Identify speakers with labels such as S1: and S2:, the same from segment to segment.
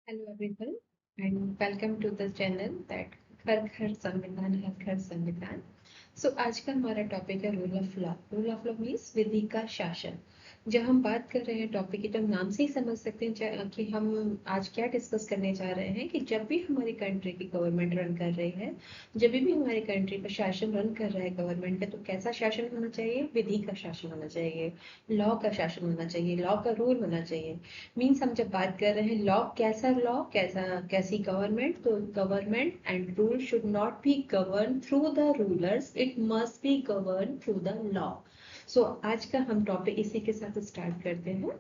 S1: Hello everyone and welcome to the channel that घर घर संविधान हर घर संविधान। आज का हमारा टॉपिक है rule of law. Rule of law means विधि का शासन। जब हम बात कर रहे हैं टॉपिक की तो हम नाम से ही समझ सकते हैं कि हम आज क्या डिस्कस करने जा रहे हैं कि जब भी हमारी कंट्री की गवर्नमेंट रन कर रही है, जब भी हमारी कंट्री पर शासन रन कर रहा है गवर्नमेंट का, तो कैसा शासन होना चाहिए? विधि का शासन होना चाहिए, लॉ का शासन होना चाहिए, लॉ का रूल होना चाहिए। मीन्स हम जब बात कर रहे हैं लॉ कैसी गवर्नमेंट, तो government and rule should not be govern through the rulers, it must be govern through the law. आज का हम टॉपिक इसी के साथ स्टार्ट करते हैं।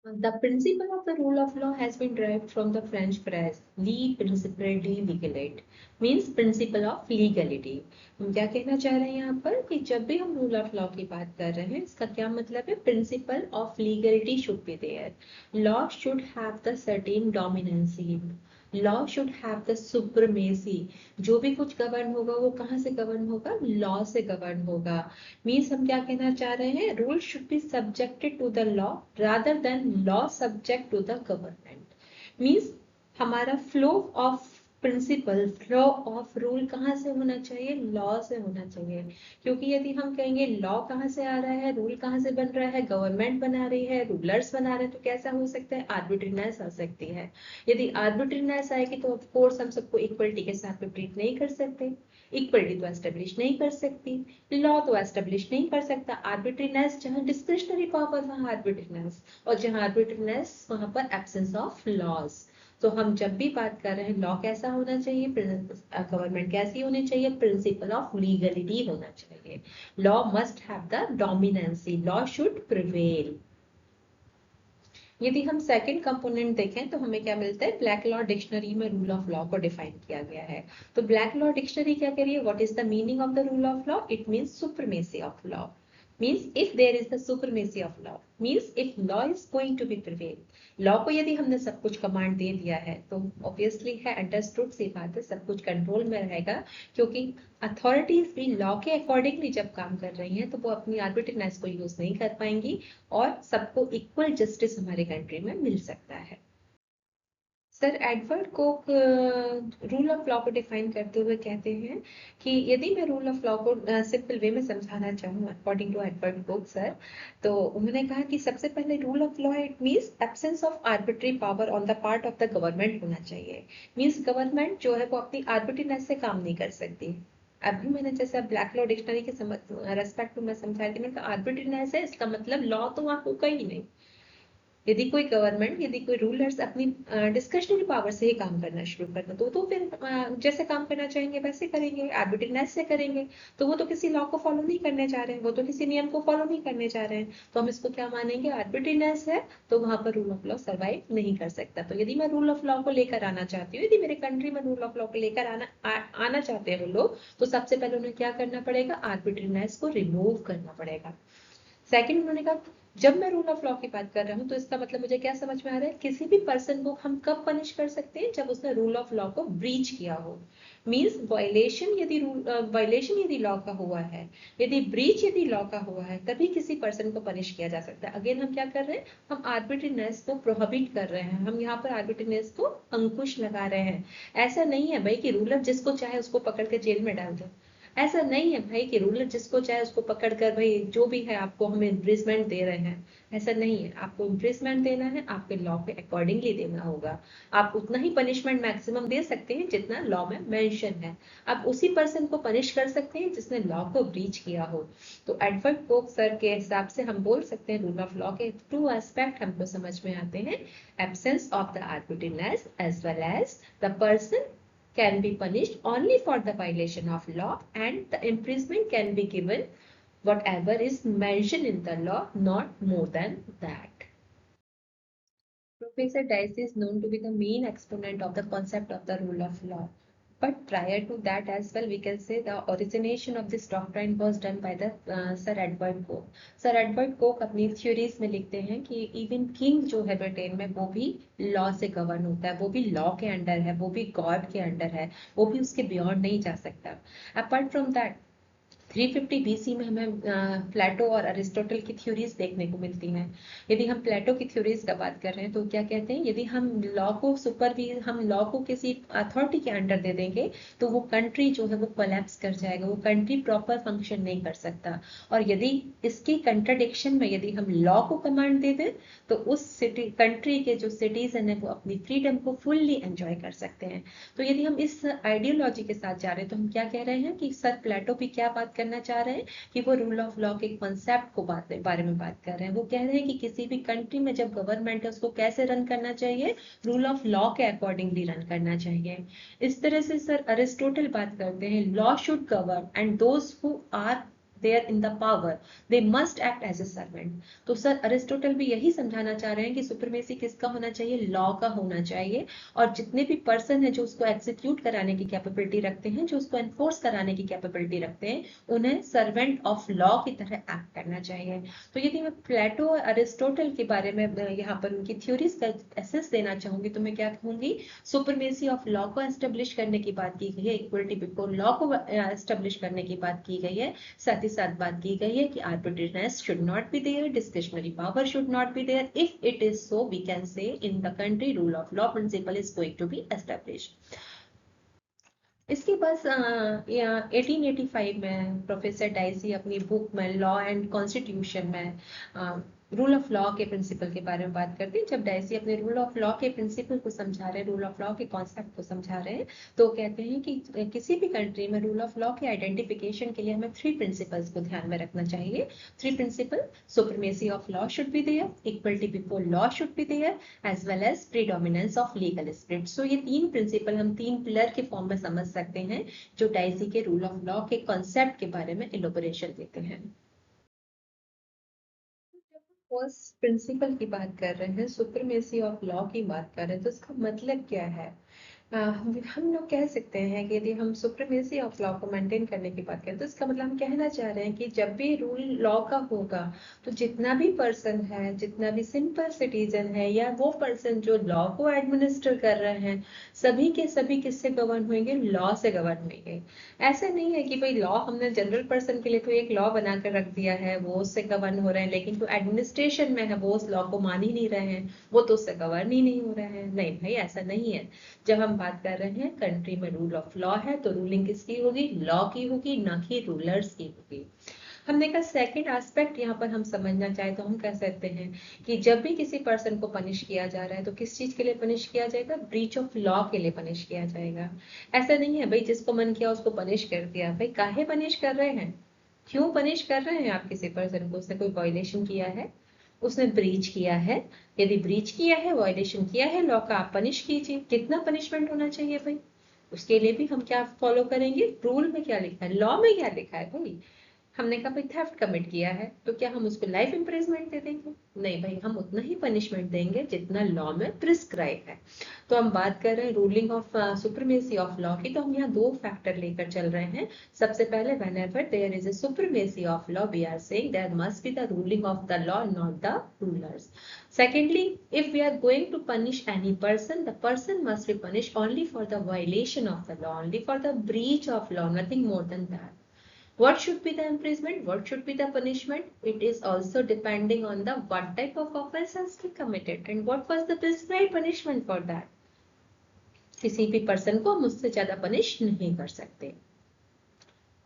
S1: The principle of the rule of law has been derived from the French phrase "lee principle de legalite", means principle of legality। हम क्या कहना चाह रहे हैं यहाँ पर कि जब भी हम रूल ऑफ लॉ की बात कर रहे हैं, इसका क्या मतलब है? Principle of legality should be there. Law should have the certain dominancy, law should have the supremacy. जो भी कुछ गवर्न होगा वो कहाँ से गवर्न होगा? लॉ से गवर्न होगा। मीन्स हम क्या कहना चाह रहे हैं? Rule should be subjected to the law rather than law subject to the government. Means हमारा flow of principle, flow of rule कहाँ से होना चाहिए? लॉ से होना चाहिए। क्योंकि यदि हम कहेंगे लॉ कहाँ से आ रहा है, रूल कहाँ से बन रहा है, गवर्नमेंट बना रही है, रूलर्स बना रहे हैं, तो कैसा हो सकता है? आर्बिट्रीनेस आ सकती है। यदि आर्बिट्रीनेस आएगी तो ऑफ कोर्स हम सबको इक्वलिटी के साथ में ट्रीट नहीं कर सकते। इक्वलिटी तो एस्टेब्लिश नहीं कर सकती, लॉ तो एस्टेब्लिश नहीं कर सकता। आर्बिट्रीनेस जहाँ डिस्क्रिशनरी पावर वहाँ आर्बिट्रीनेस, और जहाँ आर्बिट्रीनेस वहाँ पर एब्सेंस ऑफ लॉज। तो हम जब भी बात कर रहे हैं लॉ कैसा होना चाहिए, गवर्नमेंट कैसी होनी चाहिए, प्रिंसिपल ऑफ लीगलिटी होना चाहिए। Law must have the dominancy, law should prevail. यदि हम सेकंड कंपोनेंट देखें तो हमें क्या मिलता है? ब्लैक लॉ डिक्शनरी में रूल ऑफ लॉ को डिफाइन किया गया है। तो ब्लैक लॉ डिक्शनरी क्या कह रही है? What is the meaning of the rule of law? It means supremacy of law. means if there is the supremacy of law, means if law is going to be prevail। Law को यदि हमने सब कुछ command दे दिया है तो obviously है, understood सी बात है, सब कुछ कंट्रोल में रहेगा। क्योंकि अथॉरिटीज भी लॉ के अकॉर्डिंगली जब काम कर रही हैं तो वो अपनी आर्बिट्रीनेस को यूज नहीं कर पाएंगी और सबको इक्वल जस्टिस हमारे कंट्री में मिल सकता है। Sir Edward Coke rule of law को डिफाइन करते हुए कहते हैं कि यदि मैं रूल ऑफ लॉ को सिंपल वे में समझाना चाहूँ according to Edward Coke sir, तो उन्होंने कहा कि सबसे पहले rule of law it means absence of arbitrary power on the part of the government होना चाहिए। मींस गवर्नमेंट जो है वो अपनी आर्बिट्रीनेस से काम नहीं कर सकती। अभी मैंने जैसे ब्लैक लॉ डिक्शनरी के रेस्पेक्ट में समझा कि मैंने कहा आर्बिट्रीनेस है, इसका मतलब लॉ तो वहां होगा ही नहीं। यदि कोई गवर्नमेंट, यदि कोई रूलर्स अपनी डिस्क्रिशनरी पावर से ही काम करना शुरू कर दे तो फिर जैसे काम करना चाहेंगे वैसे करेंगे, आर्बिट्रीनेस से करेंगे। तो वो तो किसी लॉ को फॉलो नहीं करने जा रहे हैं, वो तो किसी नियम को फॉलो नहीं करने जा रहे हैं। तो हम इसको क्या मानेंगे? आर्बिट्रीनेस है, तो वहां पर रूल ऑफ लॉ सर्वाइव नहीं कर सकता। तो यदि मैं रूल ऑफ लॉ को लेकर आना चाहती हूँ, यदि मेरे कंट्री में रूल ऑफ लॉ को लेकर आना चाहते हैं वो लोग, तो सबसे पहले उन्हें क्या करना पड़ेगा? आर्बिट्रीनेस को रिमूव करना पड़ेगा। सेकंड उन्होंने कहा जब मैं रूल ऑफ लॉ की बात कर रहा हूँ तो इसका मतलब मुझे क्या समझ में आ रहा है? किसी भी पर्सन को हम कब पनिश कर सकते हैं? जब उसने रूल ऑफ लॉ को ब्रीच किया हो। मीन्स वायलेशन यदि लॉ का हुआ है, यदि ब्रीच यदि लॉ का हुआ है, तभी किसी पर्सन को पनिश किया जा सकता है। अगेन हम क्या कर रहे हैं? हम आर्बिट्रीनेस को प्रोहिबिट कर रहे हैं, हम यहाँ पर आर्बिट्रीनेस को अंकुश लगा रहे हैं। ऐसा नहीं है भाई कि रूलर जिसको चाहे उसको पकड़ के जेल में डाल दो। ऐसा नहीं है भाई कि रूलर जिसको चाहे उसको पकड़कर भाई जो भी है आपको हम इम्प्रिजमेंट दे रहे हैं। ऐसा नहीं है, आपको इम्प्रिजमेंट देना है, आपके लॉ के अकॉर्डिंगली देना होगा। आप उतना ही पनिशमेंट मैक्सिमम दे सकते हैं जितना लॉ में मेंशन है। आप उसी पर्सन को पनिश कर सकते हैं जिसने लॉ को ब्रीच किया हो। तो एडवर्ड कोक सर के हिसाब से हम बोल सकते हैं रूल ऑफ लॉ के टू एस्पेक्ट हमको समझ में आते हैं। Absence of the arbitrariness as well as the person can be punished only for the violation of law, and the imprisonment can be given whatever is mentioned in the law, not more than that. Professor Dice is known to be the main exponent of the concept of the rule of law. But prior to that as well, we can say the origination of this doctrine was done by the Sir Edward Coke. Sir Edward Coke अपनी theories में लिखते हैं कि even king जो है Britain में वो भी law से govern होता है, वो भी law के अंडर है, वो भी God के अंडर है, वो भी उसके beyond नहीं जा सकता। Apart from that, 350 BC में हमें प्लेटो और अरिस्टोटल की थ्योरीज देखने को मिलती हैं। यदि हम प्लेटो की थ्योरीज का बात कर रहे हैं तो क्या कहते हैं, यदि हम लॉ को किसी अथॉरिटी के अंडर दे देंगे तो वो कंट्री जो है वो कोलैप्स कर जाएगा, वो कंट्री प्रॉपर फंक्शन नहीं कर सकता। और यदि इसकी कंट्राडिक्शन में यदि हम लॉ को कमांड दे दें तो उस सिटी कंट्री के जो सिटीजन है वो अपनी फ्रीडम को फुल्ली एंजॉय कर सकते हैं। तो यदि हम इस आइडियोलॉजी के साथ जा रहे हैं तो हम क्या कह रहे हैं कि सर प्लेटो भी क्या बात करना चाह रहे हैं कि वो रूल ऑफ लॉ के कॉन्सेप्ट को बारे में बात कर रहे हैं। वो कह रहे हैं कि किसी भी कंट्री में जब गवर्नमेंट है उसको कैसे रन करना चाहिए, रूल ऑफ लॉ के अकॉर्डिंगली रन करना चाहिए। इस तरह से सर अरिस्टोटल बात करते हैं law should govern and those who are there in the power they must act as a servant. तो सर अरिस्टोटल भी यही समझाना चाह रहे हैं कि सुप्रीमेसी किसका होना चाहिए, लॉ का होना चाहिए। और जितने भी पर्सन है जो उसको एग्जीक्यूट कराने की कैपेबिलिटी रखते हैं, जो उसको एनफोर्स कराने की कैपेबिलिटी रखते हैं, उन्हें सर्वेंट ऑफ लॉ की तरह एक्ट करना चाहिए। तो यदि मैं प्लेटो और अरिस्टोटल के बारे में यहाँ पर उनकी थ्योरीज का एसेस देना चाहूंगी तो मैं क्या कहूंगी, सुपरमेसी ऑफ लॉ को एस्टेब्लिश करने की बात की गई है, इक्वलिटी बिफोर लॉ को एस्टेब्लिश करने की बात की गई है। साथ ही साथ बात की गई है कि arbitrariness should not be there, discretionary power should not be there. If it is so, we can say in the country rule of law principle is going to be established. इसके बाद 1885 में प्रोफेसर डाइसी अपनी book में law and constitution में rule of law के principal के बारे में बात करते हैं। जब डाइसी अपने रूल ऑफ लॉ के प्रिंसिपल को समझा रहे हैं, रूल ऑफ लॉ के कॉन्सेप्ट को समझा रहे हैं, तो कहते हैं कि किसी भी कंट्री में रूल ऑफ लॉ के आइडेंटिफिकेशन के लिए हमें 3 प्रिंसिपल्स को ध्यान में रखना चाहिए। 3 principle, supremacy of law should be there, equality before law should be there, as well as predominance of legal spirit. So ये 3 प्रिंसिपल हम 3 पिलर के फॉर्म में समझ सकते हैं जो डाइसी के रूल ऑफ लॉ के कॉन्सेप्ट के बारे में इलोबरेशन देते हैं। फर्स्ट प्रिंसिपल की बात कर रहे हैं, सुप्रीमेसी ऑफ लॉ की बात कर रहे हैं, तो इसका मतलब क्या है। हम लोग कह सकते हैं कि यदि हम सुप्रीमेसी ऑफ लॉ को मेंटेन करने की बात करें तो इसका मतलब हम कहना चाह रहे हैं कि जब भी रूल लॉ का होगा तो जितना भी पर्सन है, जितना भी सिंपल सिटीजन है या वो पर्सन जो लॉ को एडमिनिस्टर कर रहे हैं, सभी के सभी किससे गवर्न होंगे, लॉ से गवर्न होंगे। ऐसा नहीं है कि भाई लॉ हमने जनरल पर्सन के लिए तो एक लॉ बनाकर रख दिया है, वो उससे गवर्न हो रहे हैं, लेकिन जो एडमिनिस्ट्रेशन में है वो उस लॉ को मान ही नहीं रहे हैं, वो तो उससे गवर्न ही नहीं हो रहे हैं। नहीं भाई, ऐसा नहीं है। जब हम बात कर रहे हैं कंट्री में रूल ऑफ लॉ है तो रूलिंग किसकी होगी, लॉ की होगी, ना कि रूलर्स की होगी। हमने कहा सेकंड एस्पेक्ट यहाँ पर हम समझना चाहे तो हम कह सकते हैं कि जब भी किसी पर्सन को पनिश किया जा रहा है तो किस चीज के लिए पनिश किया जाएगा, ब्रीच ऑफ लॉ के लिए पनिश किया जाएगा। ऐसा नहीं है भाई जिसको मन किया उसको पनिश कर दिया। भाई काहे पनिश कर रहे हैं, क्यों पनिश कर रहे हैं आप किसी पर्सन को, उसने कोई वायलेशन किया है, उसने ब्रीच किया है। यदि ब्रीच किया है, वायलेशन किया है लॉ का, आप पनिश कीजिए। कितना पनिशमेंट होना चाहिए भाई, उसके लिए भी हम क्या फॉलो करेंगे, रूल में क्या लिखा है, लॉ में क्या लिखा है भाई। हमने कहा भाई थेफ्ट कमिट किया है तो क्या हम उसको लाइफ इम्प्रिजमेंट दे देंगे, नहीं भाई, हम उतना ही पनिशमेंट देंगे जितना लॉ में प्रिस्क्राइब है। तो हम बात कर रहे हैं ruling of supremacy of law की, तो हम यहाँ 2 फैक्टर लेकर चल रहे हैं। सबसे पहले whenever there is a supremacy of law we are saying there must be the ruling of the law, not the rulers. Secondly, if we are going to punish any person, the person must be punished only for the violation of the law, only for the breach of law, nothing more than that. What should be the imprisonment, what should be the punishment, it is also depending on the what type of offense has been committed and what was the prescribed punishment for that. किसी भी person को हम उससे ज्यादा punish नहीं कर सकते।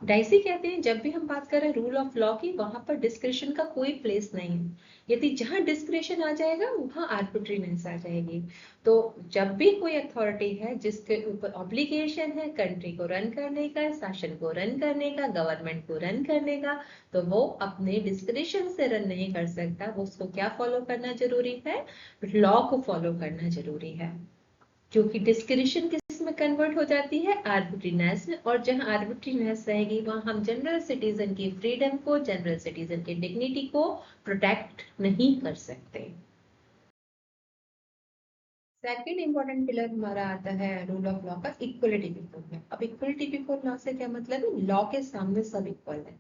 S1: Dicey कहते हैं जब भी हम बात कर रहे हैं रूल ऑफ लॉ की, वहां पर डिस्क्रिशन का कोई प्लेस नहीं है। यदि जहां डिस्क्रिशन आ जाएगा वहां आर्बिट्रीनेस आ जाएगी। तो जब भी कोई अथॉरिटी है जिसके ऊपर ऑब्लिगेशन है कंट्री को रन करने का, शासन को रन करने का, गवर्नमेंट को रन करने का, तो वो अपने डिस्क्रिशन से रन नहीं कर सकता। वो उसको क्या फॉलो करना जरूरी है, लॉ को फॉलो करना जरूरी है। क्योंकि डिस्क्रिशन किस में कन्वर्ट हो जाती है, आर्बिट्रीनेस में। और जहां आर्बिट्रीनेस रहेगी वहां हम जनरल सिटीजन की फ्रीडम को, जनरल सिटीजन की डिग्निटी को प्रोटेक्ट नहीं कर सकते। सेकंड इंपॉर्टेंट पिलर हमारा आता है रूल ऑफ लॉ का, इक्वलिटी बिफोर लॉ। अब इक्वलिटी बिफोर लॉ से क्या मतलब है, लॉ के सामने सब इक्वल है।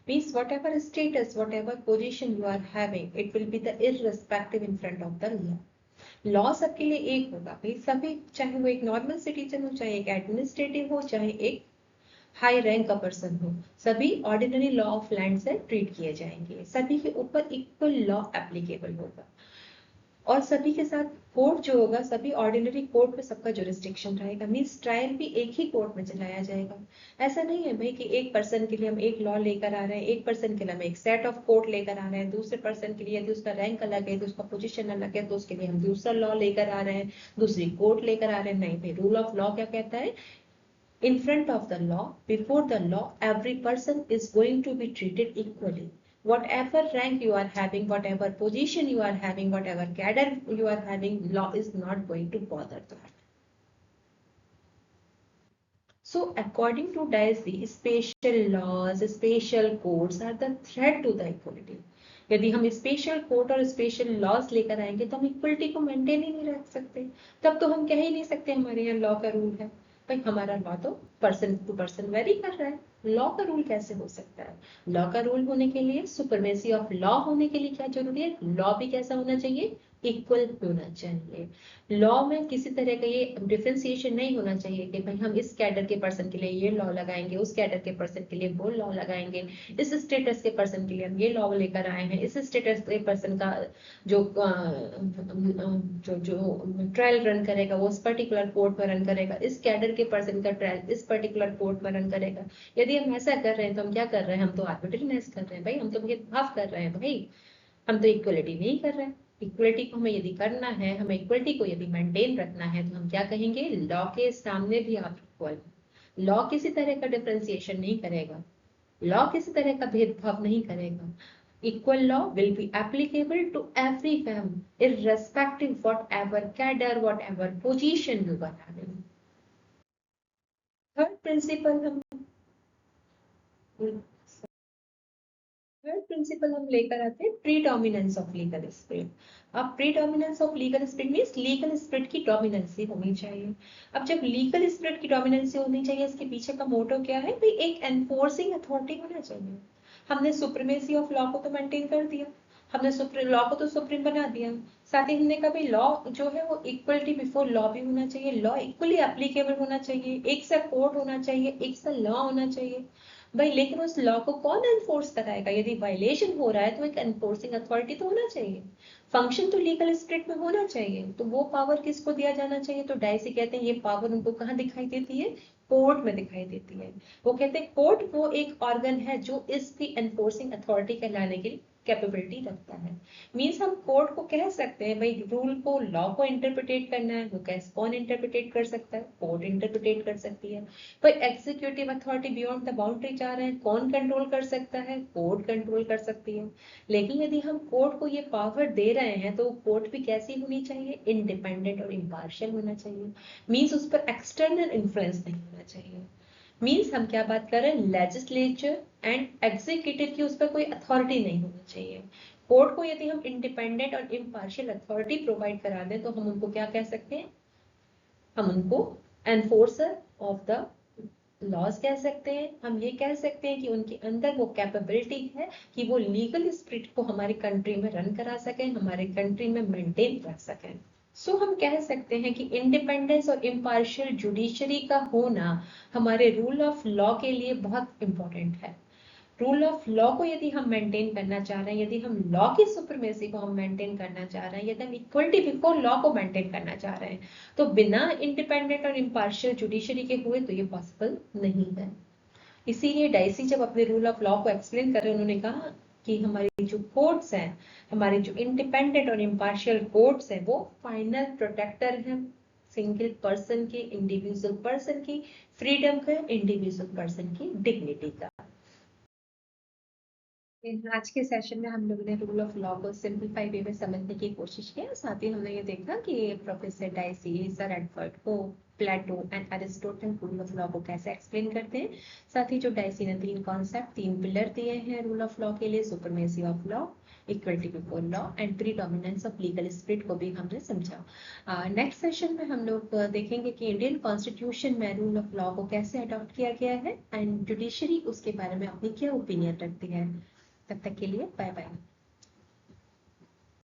S1: Means whatever status, whatever position you are having, it will be the irrespective in front of the law. Law सबके लिए एक होगा भाई, सभी, चाहे वो एक नॉर्मल सिटीजन हो, चाहे एक एडमिनिस्ट्रेटिव हो, चाहे एक हाई रैंक का पर्सन हो, सभी ऑर्डिनरी लॉ ऑफ लैंड से ट्रीट किए जाएंगे, सभी के ऊपर इक्वल लॉ एप्लीकेबल होगा, और सभी के साथ कोर्ट जो होगा, सभी ऑर्डिनरी कोर्ट पे सबका जुरिस्डिक्शन रहेगा, मींस ट्रायल भी एक ही कोर्ट में चलाया जाएगा। ऐसा नहीं है भाई कि एक पर्सन के लिए हम एक लॉ लेकर आ रहे हैं, एक पर्सन के लिए हम एक सेट ऑफ कोर्ट लेकर आ रहे हैं, दूसरे पर्सन के लिए यदि उसका रैंक अलग है तो उसका पोजीशन अलग है तो उसके लिए हम दूसरा लॉ लेकर आ रहे हैं, दूसरी कोर्ट लेकर आ रहे हैं। नहीं भाई, रूल ऑफ लॉ क्या कहता है? In front of the law, before the law, every person is going to be treated equally. Whatever rank you are having, whatever position you are having, whatever cadre you are having, law is not going to bother that. So according to Daisy, special laws, special courts are the threat to the equality. यदि हम special court और special laws लेकर आएंगे तो हम equality को maintain ही नहीं रख सकते। तब तो हम कह ही नहीं सकते हमारे यहाँ लॉ का रूल है। भाई हमारा लॉ तो पर्सन टू पर्सन वेरी कर रहा है, लॉ का रूल कैसे हो सकता है? लॉ का रूल होने के लिए, सुपरमेसी ऑफ लॉ होने के लिए क्या जरूरी है? लॉ भी कैसा होना चाहिए? इक्वल होना चाहिए। लॉ में किसी तरह का ये डिफरेंशिएशन नहीं होना चाहिए कि भाई हम इस कैडर के पर्सन के लिए ये लॉ लगाएंगे, उस कैडर के पर्सन के लिए वो लॉ लगाएंगे, इस स्टेटस के पर्सन के लिए हम ये लॉ लेकर आए हैं, इस स्टेटस के पर्सन का जो जो जो ट्रायल रन करेगा वो इस पर्टिकुलर कोर्ट में रन करेगा, इस कैडर के पर्सन का ट्रायल इस पर्टिकुलर कोर्ट में रन करेगा। यदि हम ऐसा कर रहे हैं तो हम क्या कर रहे हैं? हम तो आर्बिट्रेरीनेस कर रहे हैं भाई, हम तो भेदभाव कर रहे हैं भाई, हम तो इक्वलिटी नहीं कर रहे हैं। इक्वलिटी को हमें यदि करना है, हमें इक्वलिटी को यदि मेंटेन रखना है तो हम क्या कहेंगे? लॉ के सामने भी आप इक्वल। लॉ किसी तरह का डिफरेंशिएशन नहीं करेगा, लॉ किसी तरह का भेदभाव नहीं करेगा। Equal law will be applicable to everyone, irrespective whatever cadre, whatever position you are having. Third principle हम थर्ड प्रिंसिपल हम लेकर आते हैं प्रीडोमिनेंस ऑफ लीगल स्प्रिट। अब predominance of legal spirit means legal spirit की डोमिनेंसी होनी चाहिए। अब जब लीगल स्प्रिट की डोमिनेंसी होनी चाहिए, इसके पीछे का मोटो क्या है? भाई एक एनफोर्सिंग अथॉरिटी होना चाहिए। हमने सुप्रीमेसी ऑफ लॉ को तो मेंटेन कर दिया, हमने सुप्रीम लॉ को तो सुप्रीम बना दिया, साथ ही हमने कहा भाई लॉ जो है वो इक्वलिटी बिफोर लॉ भी होना चाहिए, लॉ इक्वली एप्लीकेबल होना चाहिए, एक सा कोर्ट होना चाहिए, एक सा लॉ होना चाहिए। भाई लेकिन उस लॉ को कौन एनफोर्स कराएगा? यदि वायलेशन हो रहा है तो एक एनफोर्सिंग अथॉरिटी तो होना चाहिए, फंक्शन तो लीगल स्प्रिट में होना चाहिए। तो वो पावर किसको दिया जाना चाहिए? तो डायसी कहते हैं ये पावर उनको कहाँ दिखाई देती है? कोर्ट में दिखाई देती है। वो कहते हैं कोर्ट वो एक ऑर्गन है जो इसकी एनफोर्सिंग अथॉरिटी कहलाने की कैपेबिलिटी रखता है। मींस हम कोर्ट को कह सकते हैं भाई रूल को, लॉ को इंटरप्रिटेट करना है, वो कैसे कौन इंटरप्रिटेट कर सकता है? कोर्ट इंटरप्रिटेट कर सकती है। भाई executive authority beyond the boundary जा रहे हैं, कौन कंट्रोल कर सकता है? कोर्ट कंट्रोल कर सकती है। लेकिन यदि हम कोर्ट को ये पावर दे रहे हैं तो कोर्ट भी कैसी होनी चाहिए? इंडिपेंडेंट और इम्पार्शियल होना चाहिए। मींस उस पर एक्सटर्नल इन्फ्लुएंस नहीं होना चाहिए। मींस हम क्या बात कर रहे हैं? लेजिस्लेचर एंड एग्जीक्यूटिव की उस पर कोई अथॉरिटी नहीं होनी चाहिए। कोर्ट को यदि हम इंडिपेंडेंट और इम्पार्शियल अथॉरिटी प्रोवाइड करा दें तो हम उनको क्या कह सकते हैं? हम उनको एनफोर्सर ऑफ द लॉज कह सकते हैं। हम ये कह सकते हैं कि उनके अंदर वो कैपेबिलिटी है कि वो लीगल स्प्रिट को हमारी कंट्री में रन करा सकें, हमारे कंट्री में मेंटेन रख सकें। सो हम कह सकते हैं कि इंडिपेंडेंस और इम्पार्शियल जुडिशरी का होना हमारे रूल ऑफ लॉ के लिए बहुत इंपॉर्टेंट है। रूल ऑफ लॉ को यदि हम मेंटेन करना चाह रहे हैं, यदि हम लॉ की सुप्रीमेसी को हम मेंटेन करना चाह रहे हैं, यदि हम इक्वलिटी बिफोर लॉ को मेंटेन करना चाह रहे हैं, तो बिना इंडिपेंडेंट और इम्पार्शियल जुडिशरी के हुए तो ये पॉसिबल नहीं है। इसीलिए डाइसी जब अपने रूल ऑफ लॉ को एक्सप्लेन कर रहे हैं, उन्होंने कहा कि हमारी जो कोर्ट्स हैं, हमारे जो इंडिपेंडेंट और इम्पार्शियल कोर्ट्स हैं, वो फाइनल प्रोटेक्टर हैं सिंगल पर्सन की, इंडिविजुअल पर्सन की फ्रीडम का, इंडिविजुअल पर्सन की डिग्निटी का। आज के सेशन में हम लोगों ने रूल ऑफ लॉ को सिंपलीफाई वे में समझने की कोशिश की, साथ ही हमने ये देखा कि प्रोफेसर डाइसी, सर एडवर्ड को, Plato and Aristotle rule of law को कैसे एक्सप्लेन करते हैं। साथ ही जो डाइसी ने तीन कॉन्सेप्ट, तीन पिलर दिए हैं रूल ऑफ लॉ के लिए, supremacy of law, equality before law and predominance of legal spirit को भी हमने समझा। नेक्स्ट सेशन में हम लोग देखेंगे कि इंडियन कॉन्स्टिट्यूशन में रूल ऑफ लॉ को कैसे अडॉप्ट किया गया है एंड जुडिशरी उसके बारे में अपनी क्या ओपिनियन रखती है। तब तक के लिए बाय बाय।